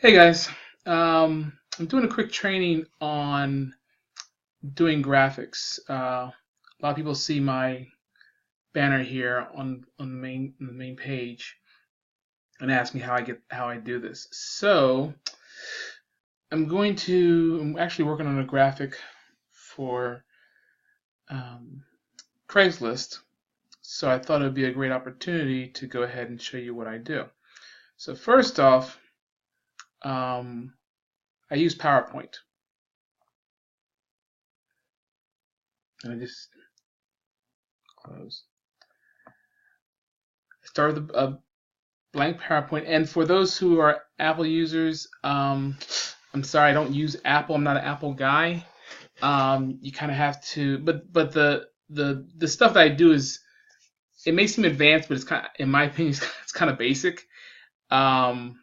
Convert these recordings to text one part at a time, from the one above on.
Hey guys, I'm doing a quick training on doing graphics. A lot of people see my banner here on the main page and ask me how I do this. So I'm actually working on a graphic for um, Craigslist. So I thought it would be a great opportunity to go ahead and show you what I do. So first off, um, I use PowerPoint. And I just close. Start with a blank PowerPoint. And for those who are Apple users, I'm sorry, I don't use Apple. I'm not an Apple guy. You kind of have to, but the stuff that I do is it may seem advanced, but it's kind of, in my opinion, it's kind of basic. Um,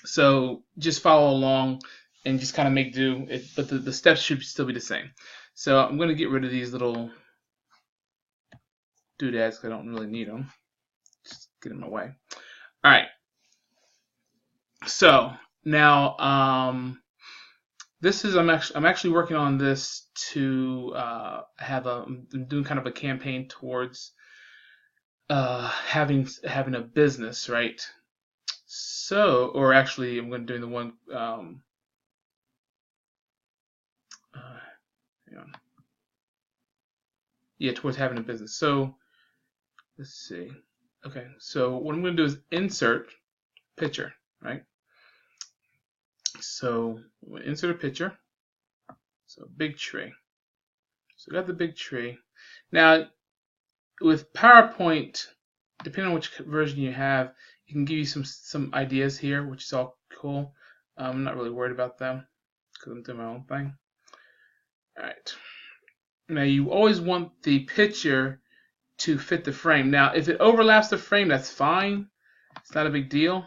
so just follow along and just kind of make do. But the steps should still be the same. So I'm going to get rid of these little doodads because I don't really need them. Just get in my way. All right. So now, this is I'm actually working on this to I'm doing kind of a campaign towards having a business, right? So, or actually, I'm going to do the one. Hang on. Yeah, towards having a business. So let's see. Okay, so what I'm going to do is insert picture, right? So we'll insert a picture. So big tree. So we got the big tree. Now with PowerPoint, depending on which version you have, it can give you some ideas here, which is all cool. I'm not really worried about them because I'm doing my own thing. All right. Now you always want the picture to fit the frame. Now if it overlaps the frame, that's fine. It's not a big deal.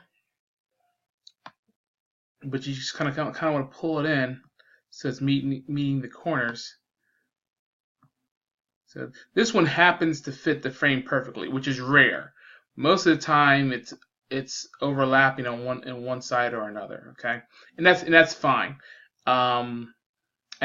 But you just kind of want to pull it in so it's meeting the corners. So this one happens to fit the frame perfectly, which is rare. Most of the time, it's overlapping on one side or another. Okay, and that's fine. I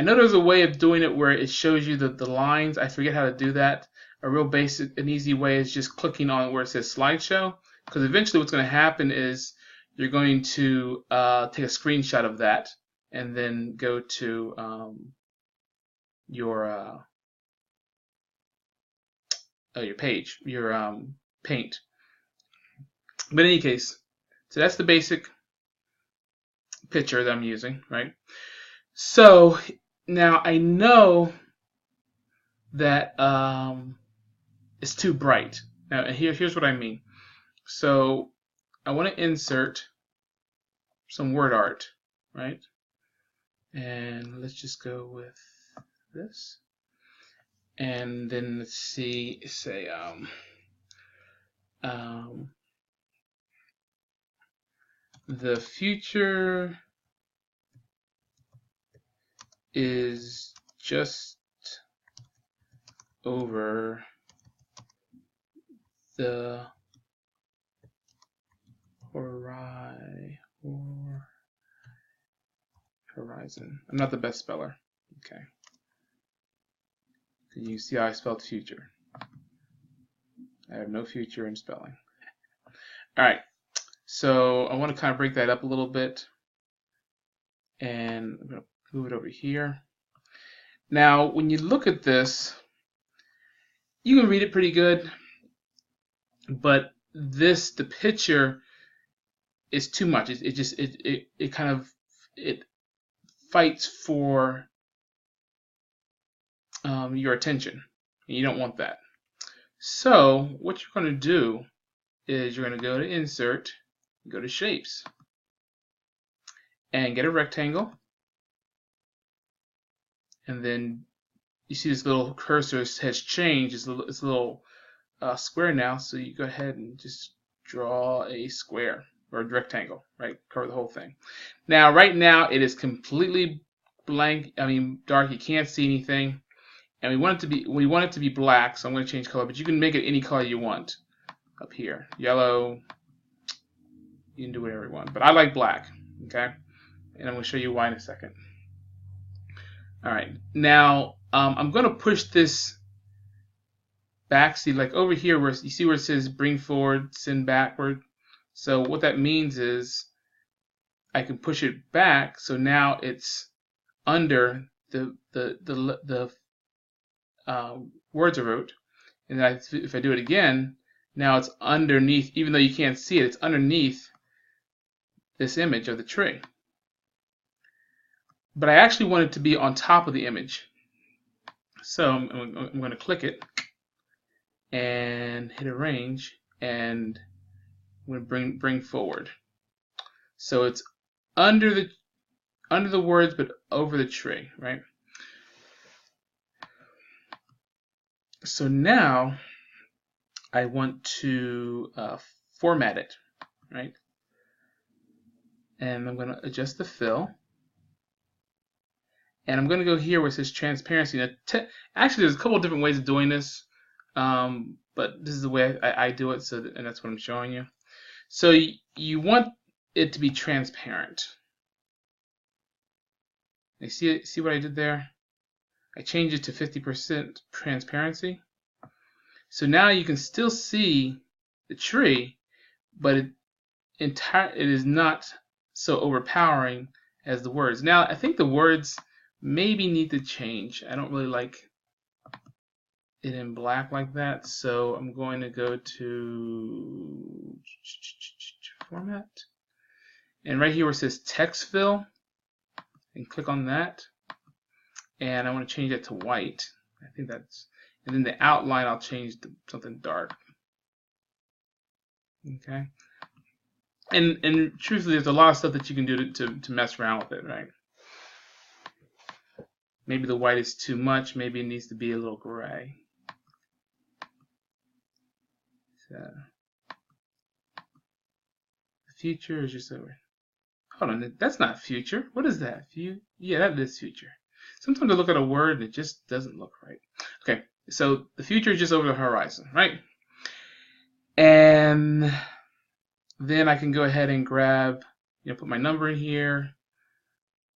know there's a way of doing it where it shows you the lines. I forget how to do that. A real basic and easy way is just clicking on where it says slideshow, because eventually what's going to happen is you're going to take a screenshot of that and then go to your page, your paint. But in any case, so that's the basic picture that I'm using, right? So now I know that it's too bright. Now here's what I mean. So I want to insert some word art, right? And let's just go with this. And then let's see, say the future is just over the horizon. I'm not the best speller. Okay. You see how I spelled future. I have no future in spelling. All right. So I want to kind of break that up a little bit. And I'm going to move it over here. Now, when you look at this, you can read it pretty good, but the picture is too much. It kind of fights for your attention, and you don't want that. So what you're going to do is you're going to go to Insert, go to Shapes, and get a rectangle, and then you see this little cursor has changed. It's a little square now, so you go ahead and just draw a square or a rectangle, right? Cover the whole thing. Now, right now, it is completely blank. I mean, dark. You can't see anything, and we want it to be black. So I'm going to change color, but you can make it any color you want. Up here, yellow, You can do whatever you want, but I like black. Okay, and I'm going to show you why in a second. All right, now I'm going to push this back. See, like over here, where you see where it says bring forward, send backward. So what that means is I can push it back. So now it's under the words I wrote, and then if I do it again, now it's underneath. Even though you can't see it, it's underneath this image of the tree. But I actually want it to be on top of the image. So I'm going to click it and hit arrange, and I'm going to bring forward. So it's under the words, but over the tree, right? So now I want to format it, right? And I'm going to adjust the fill. And I'm going to go here where it says transparency. Now, actually, there's a couple of different ways of doing this, but this is the way I do it, and that's what I'm showing you. So you want it to be transparent. You see what I did there? I changed it to 50% transparency. So now you can still see the tree, but it is not so overpowering as the words. Now, I think the words maybe need to change. I don't really like it in black like that, so I'm going to go to format, and right here where it says text fill, and click on that, and I want to change that to white. I think that's, and then the outline I'll change to something dark. Okay, and truthfully, there's a lot of stuff that you can do to mess around with it, right? Maybe the white is too much. Maybe it needs to be a little gray. So the future is just over. Hold on, that's not future. What is that? Yeah, that is future. Sometimes I look at a word and it just doesn't look right. Okay, so the future is just over the horizon, right? And then I can go ahead and grab, put my number in here.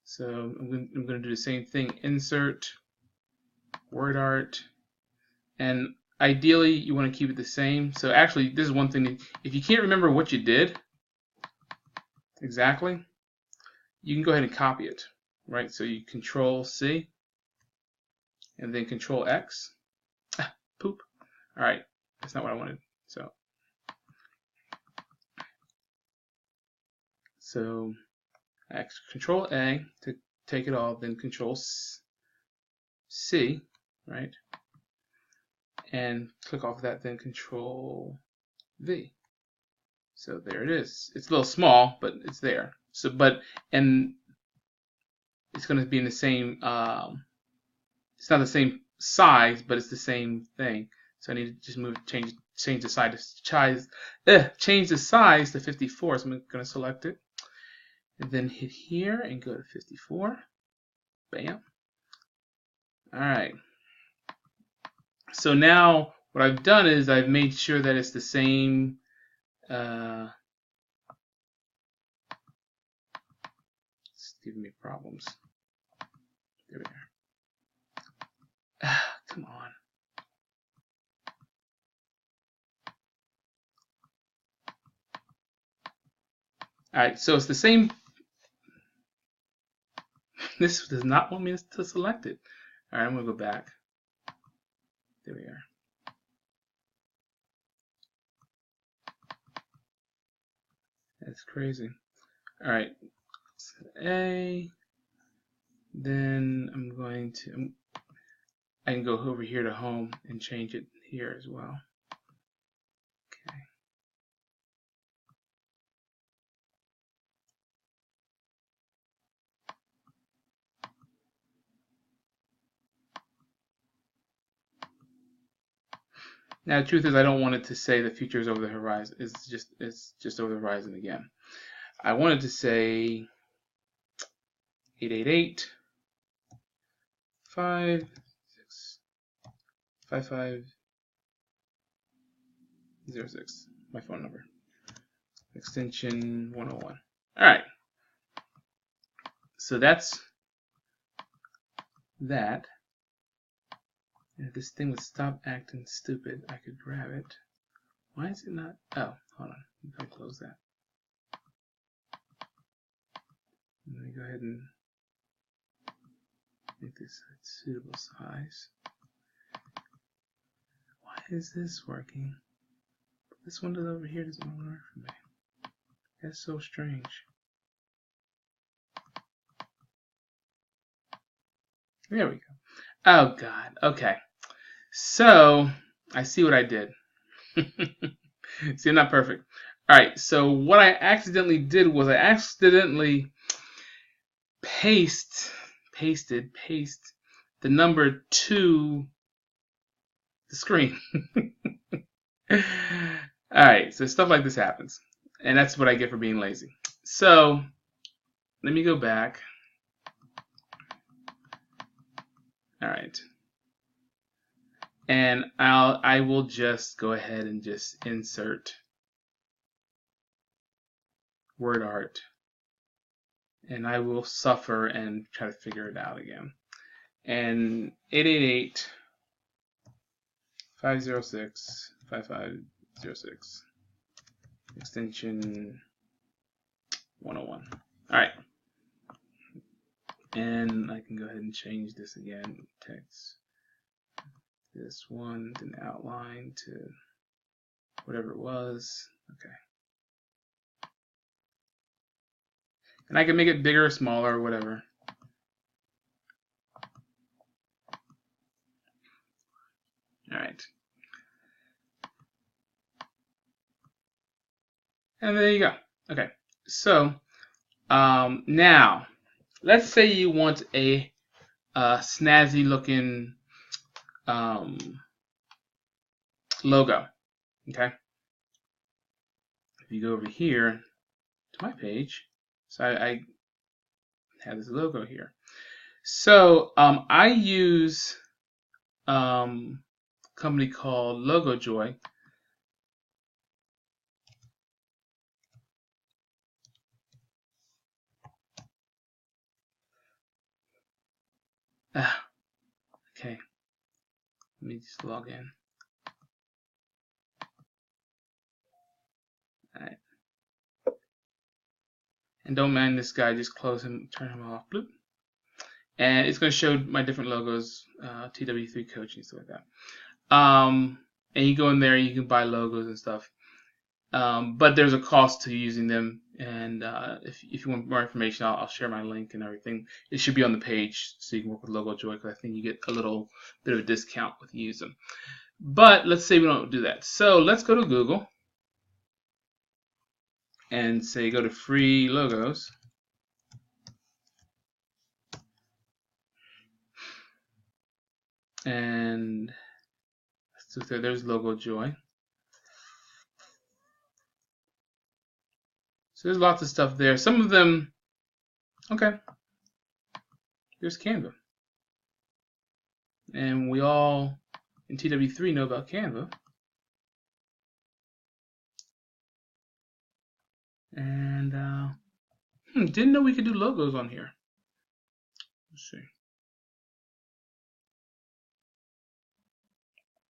So I'm going to do the same thing. Insert, word art, and ideally you want to keep it the same. So actually, this is one thing. If you can't remember what you did exactly, you can go ahead and copy it, right? So you Control C and then Control X. Poop. All right, that's not what I wanted. So Control A to take it all, then Control C, right? And click off that, then Control V. So there it is. It's a little small, but it's there. So, and it's going to be in the same. It's not the same size, but it's the same thing. So I need to just change the size change the size to 54. So I'm going to select it, and then hit here and go to 54. Bam. All right. So now what I've done is I've made sure that it's the same. It's giving me problems. There we are. Come on. All right, so it's the same. This does not want me to select it. All right, I'm going to go back. There we are. That's crazy. All right, A. Then I'm going to. I can go over here to home and change it here as well. Okay. Now the truth is I don't want it to say the future is over the horizon. It's just over the horizon again. I wanted to say 888 56 5506, my phone number. extension 101. All right. So that's that. And if this thing would stop acting stupid, I could grab it. Why is it not? Oh, hold on. Let me close that. Let me go ahead and make this a suitable size. Why is this working? This one over here doesn't want to work for me. That's so strange. There we go. Oh God. Okay. So I see what I did. See, I'm not perfect. All right. So what I accidentally did was I accidentally paste the number to the screen. All right. So stuff like this happens, and that's what I get for being lazy. So let me go back. All right. And I will just go ahead and just insert word art, and I will suffer and try to figure it out again. And 888-506-5506 extension 101. All right. And I can go ahead and change this again. Text this one, then outline to whatever it was. Okay. And I can make it bigger or smaller or whatever. All right. And there you go. Okay. So now, let's say you want a snazzy looking logo. Okay. If you go over here to my page, so I have this logo here. So I use a company called Logo Joy. Okay. Let me just log in. All right. And don't mind this guy, just close him, turn him off. Bloop. And it's going to show my different logos, TW3 coaching, stuff like that. And you go in there, you can buy logos and stuff. But there's a cost to using them. And if you want more information, I'll share my link and everything. It should be on the page so you can work with Logo Joy, because I think you get a little bit of a discount with using them. But let's say we don't do that. So let's go to Google and say go to free logos. And so there's Logo Joy. So there's lots of stuff there. Some of them, okay. There's Canva. And we all in TW3 know about Canva. And didn't know we could do logos on here. Let's see.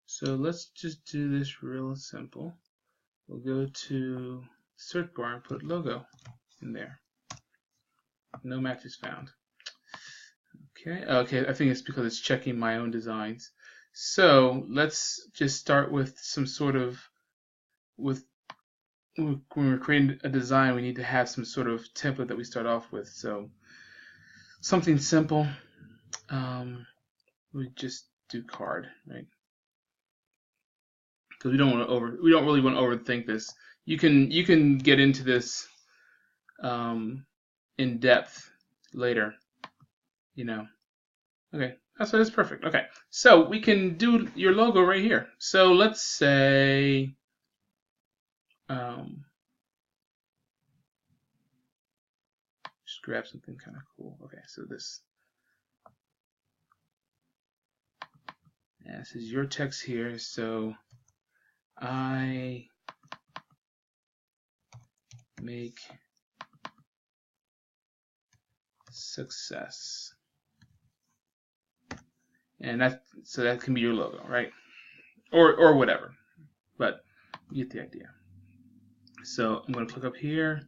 So let's just do this real simple. We'll go to search bar and put logo in there. No matches found. Okay, I think it's because it's checking my own designs. So let's just start with some sort of, when we're creating a design, we need to have some sort of template that we start off with. So something simple. We just do card, right? Because we don't really want to overthink this. You can get into this in depth later, you know. Okay, that's perfect. Okay, so we can do your logo right here. So let's say just grab something kind of cool. Okay, so this is your text here. So I make success. And so that can be your logo, right? Or whatever. But you get the idea. So I'm going to click up here.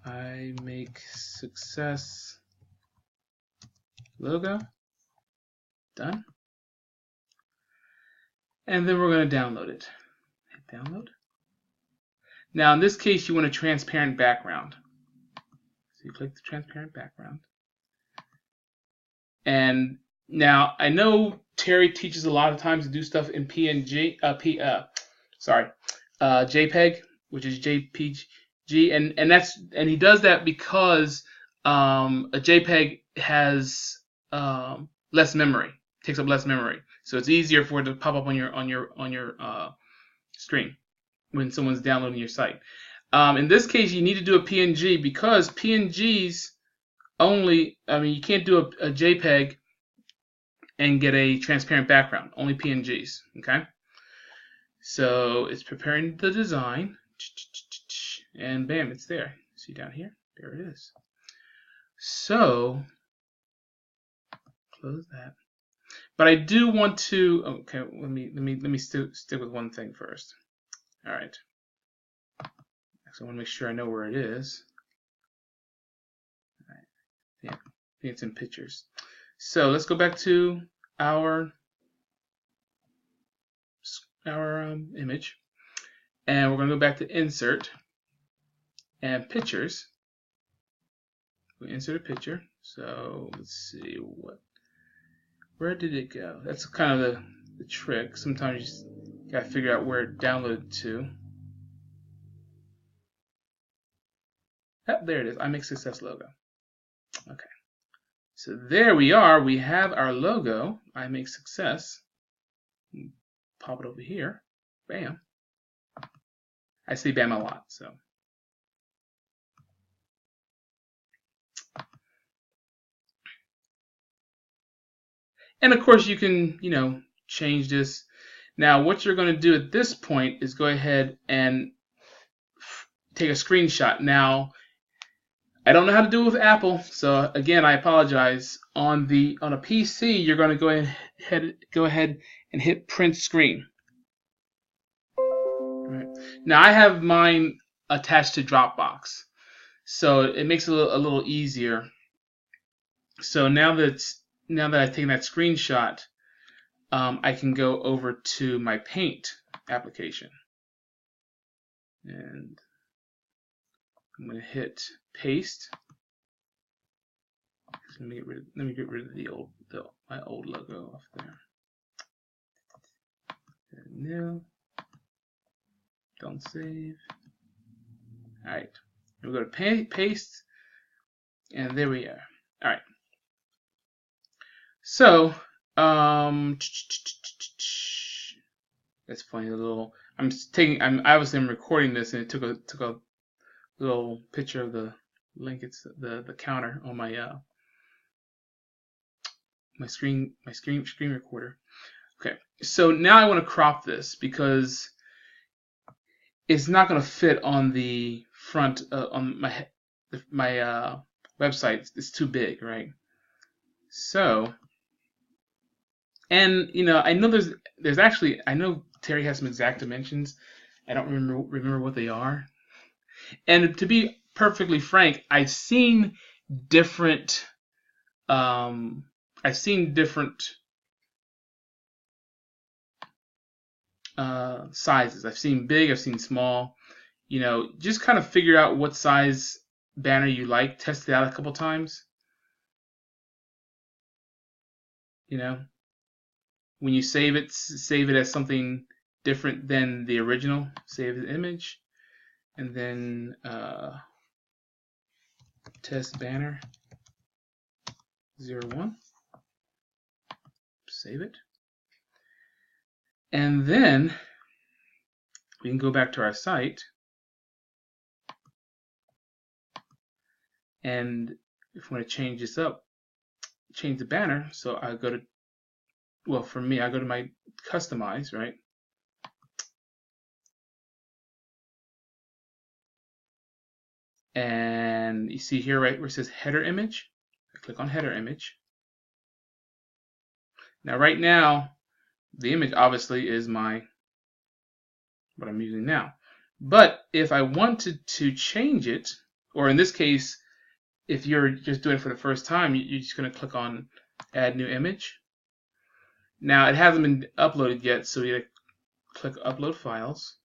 I make success logo. Done. And then we're going to download it. Hit download. Now in this case you want a transparent background. So you click the transparent background. And now I know Terry teaches a lot of times to do stuff in PNG, JPEG, which is JPG, and he does that because a JPEG has less memory, takes up less memory, so it's easier for it to pop up on your screen when someone's downloading your site. In this case, you need to do a PNG because PNGs only, you can't do a JPEG and get a transparent background, only PNGs, okay? So it's preparing the design, and bam, it's there. See down here? There it is. So, close that. But I do want to, okay, let me stick with one thing first. All right. So I want to make sure I know where it is. All right. Yeah, I think it's in pictures. So let's go back to our image, and we're going to go back to insert and pictures. We insert a picture. So let's see where did it go? That's kind of the trick. Sometimes you just gotta figure out where it downloaded to. Oh, there it is. I make success logo. Okay. So there we are. We have our logo. I make success. Pop it over here. Bam. I say bam a lot, so. And of course you can, change this. Now what you're going to do at this point is go ahead and take a screenshot. Now, I don't know how to do it with Apple, so again, I apologize. On a PC, you're going to go ahead and hit print screen. All right. Now I have mine attached to Dropbox, so it makes it a little easier. So now that I've taken that screenshot, I can go over to my Paint application, and I'm going to hit paste. Let me get rid of my old logo off there. New. Don't save. All right. We'll go to paste, and there we are. All right. So, that's funny. I'm recording this, and it took a little picture of the link. It's the counter on my my screen recorder. Okay, so now I want to crop this because it's not going to fit on the front on my website. It's too big, right? So, and I know there's actually, I know Terry has some exact dimensions. I don't remember what they are. And to be perfectly frank, I've seen different sizes. I've seen big, I've seen small. Just kind of figure out what size banner you like. Test it out a couple times. When you save it as something different than the original. Save the image, and then test banner 01. Save it, and then we can go back to our site, and if we want to change this up, change the banner. So I go to, for me, I go to my customize, right? And you see here right where it says header image. I click on header image. Now right now, the image obviously is what I'm using now. But if I wanted to change it, or in this case, if you're just doing it for the first time, you're just going to click on add new image. Now it hasn't been uploaded yet, so you click upload files,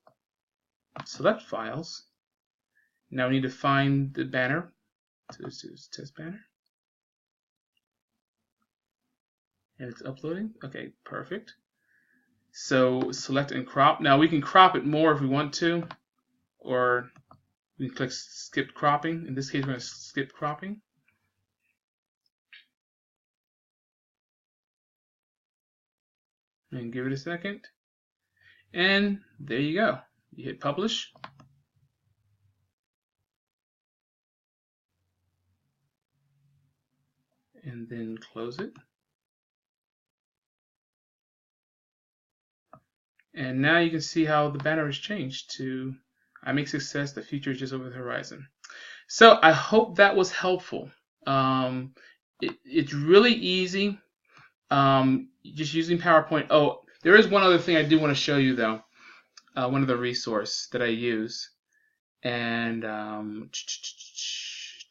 select files. Now we need to find the banner. So this is test banner. And it's uploading. Okay, perfect. So select and crop. Now we can crop it more if we want to, or we can click skip cropping. In this case, we're going to skip cropping. And give it a second. And there you go. You hit publish. And then close it. And now you can see how the banner has changed to I make success, the future is just over the horizon. So I hope that was helpful. It's really easy. Just using PowerPoint. Oh, there is one other thing I do want to show you though. One other resource that I use. And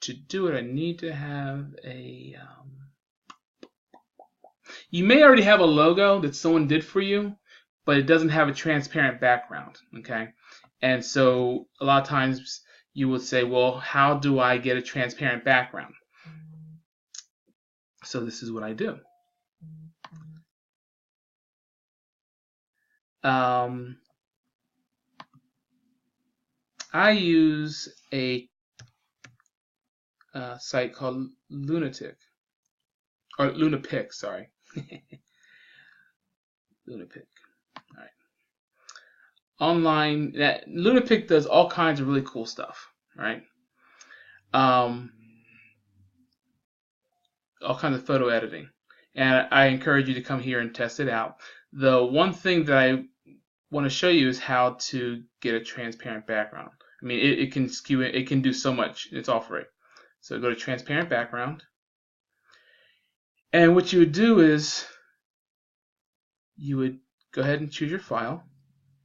to do it, I need to have a... you may already have a logo that someone did for you, but it doesn't have a transparent background, okay? And so a lot of times you would say, well, how do I get a transparent background? So this is what I do. I use a site called Lunapic, sorry. Lunapic. All right. Online, Lunapic does all kinds of really cool stuff, right? All kinds of photo editing, and I encourage you to come here and test it out. The one thing that I want to show you is how to get a transparent background. I mean, it can skew it. It can do so much. It's all free. So go to transparent background, and what you would do is you would go ahead and choose your file,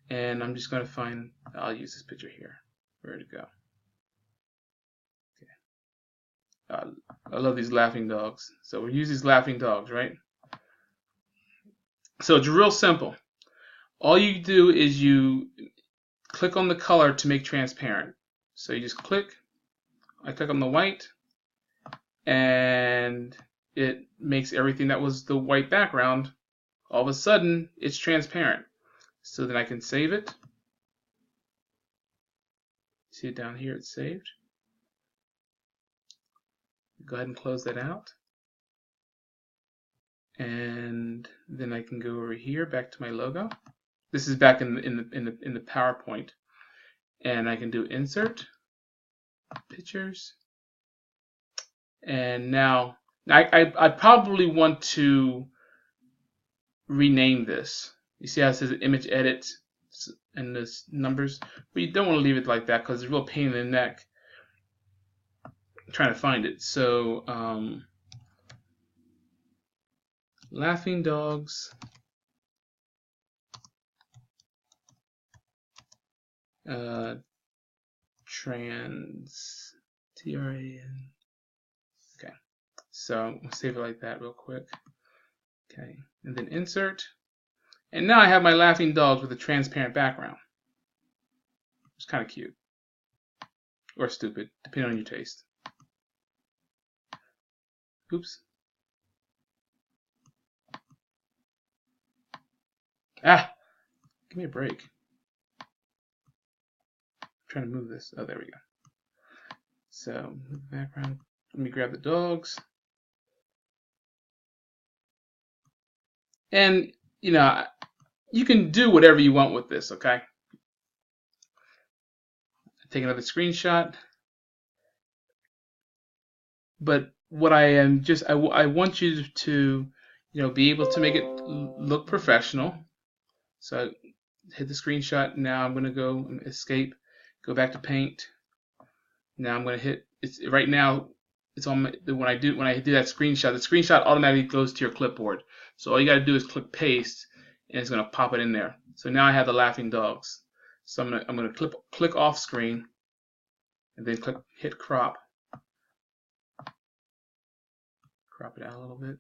and I'm just going to find. I'll use this picture here. Where to go? Okay. I love these laughing dogs. So we use these laughing dogs, right? So it's real simple. All you do is you click on the color to make transparent. So you just click. I click on the white, and it makes everything that was the white background, all of a sudden, it's transparent. So then I can save it. See it down here, it's saved. Go ahead and close that out. And then I can go over here back to my logo. This is back in the PowerPoint, and I can do insert pictures. And now I probably want to rename this. You see how it says image edit and this numbers, but you don't want to leave it like that because it's a real pain in the neck trying to find it. So laughing dogs trans TRAN. Okay, so we'll save it like that real quick. Okay, and then insert, and now I have my laughing dogs with a transparent background. It's kind of cute or stupid, depending on your taste. Oops. Ah, give me a break. I'm trying to move this. Oh, there we go. So, background. Let me grab the dogs. And, you know, you can do whatever you want with this, okay? Take another screenshot. But what I am just, I want you to, you know, be able to make it look professional. So hit the screenshot. Now I'm going to go escape, go back to paint. Now I'm going to hit. It's right now. It's on my, when I do that screenshot. The screenshot automatically goes to your clipboard. So all you got to do is click paste, and it's going to pop it in there. So now I have the laughing dogs. So I'm gonna click off screen, and then hit crop. Crop it out a little bit,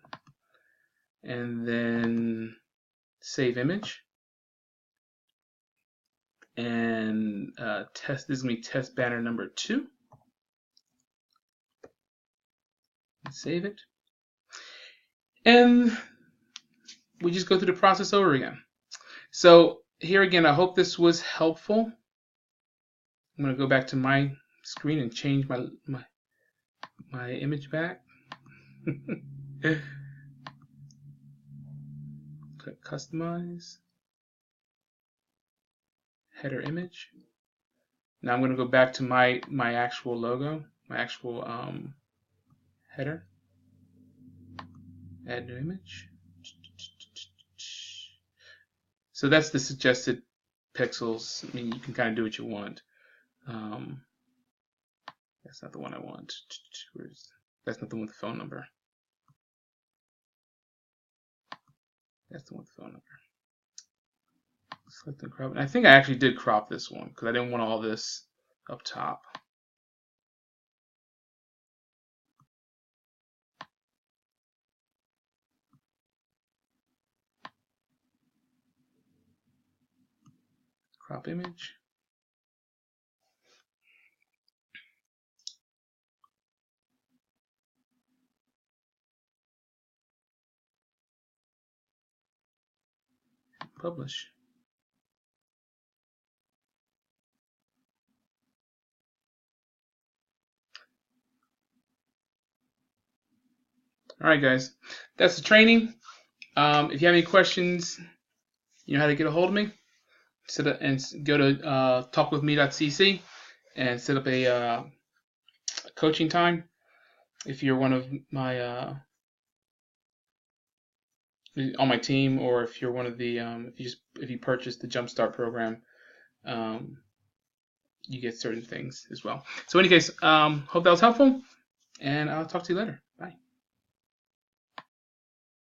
and then save image. And test. This is gonna be test banner number 2. Save it, and we just go through the process over again. So here again, I hope this was helpful. I'm gonna go back to my screen and change my image back. Click customize, header image. Now I'm going to go back to my actual logo, my actual header. Add new image. So that's the suggested pixels. I mean, you can kind of do what you want. That's not the one I want. That's not the one with the phone number. That's the one with the phone number. Select and crop. And I think I actually did crop this one because I didn't want all this up top. Crop image. Publish. All right, guys, that's the training. If you have any questions, you know how to get a hold of me. Go to talkwithme.cc and set up a coaching time. If you're one of my on my team, or if you're one of the if you purchase the Jumpstart program, you get certain things as well. So in any case, hope that was helpful, and I'll talk to you later.